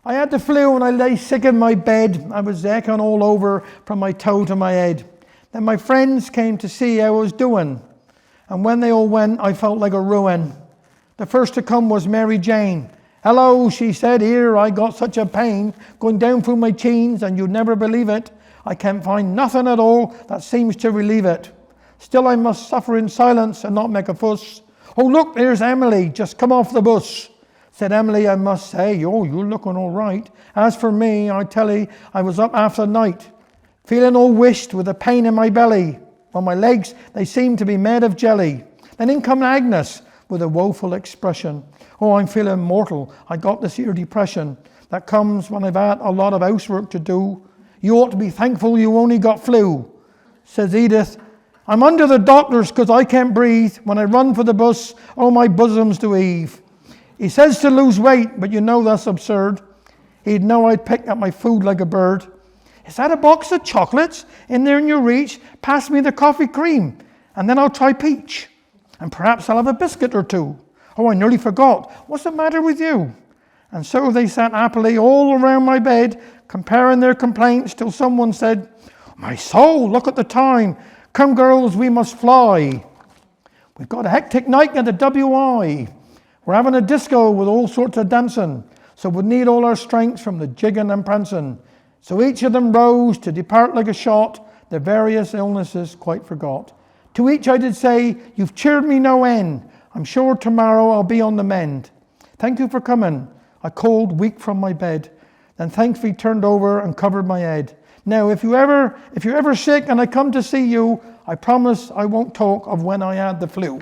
I had the flu and I lay sick in my bed. I was aching all over from my toe to my head. Then my friends came to see how I was doing. And when they all went, I felt like a ruin. The first to come was Mary Jane. "Hello," she said, "here I got such a pain going down through my teens, and you'd never believe it. I can't find nothing at all that seems to relieve it. Still I must suffer in silence and not make a fuss. Oh look, there's Emily, just come off the bus." Said Emily, "I must say, oh, you're looking all right. As for me, I tell you, I was up half the night, feeling all wished with a pain in my belly. Well, my legs, they seemed to be made of jelly." Then in come Agnes with a woeful expression. "Oh, I'm feeling mortal. I got this here depression that comes when I've had a lot of housework to do. You ought to be thankful you only got flu." Says Edith, "I'm under the doctors 'cause I can't breathe. When I run for the bus, oh, my bosom's to heave." He says to lose weight, but you know that's absurd. He'd know I'd pick up my food like a bird. "Is that a box of chocolates in there in your reach? Pass me the coffee cream, and then I'll try peach. And perhaps I'll have a biscuit or two. Oh, I nearly forgot. What's the matter with you?" And so they sat happily all around my bed, comparing their complaints, till someone said, "My soul, look at the time. Come, girls, we must fly. We've got a hectic night at the WI. We're having a disco with all sorts of dancing, so we'd need all our strength from the jigging and prancing." So each of them rose to depart like a shot, their various illnesses quite forgot. To each I did say, "You've cheered me no end. I'm sure tomorrow I'll be on the mend. Thank you for coming." I called weak from my bed, then thankfully turned over and covered my head. "Now, if you're ever sick and I come to see you, I promise I won't talk of when I had the flu."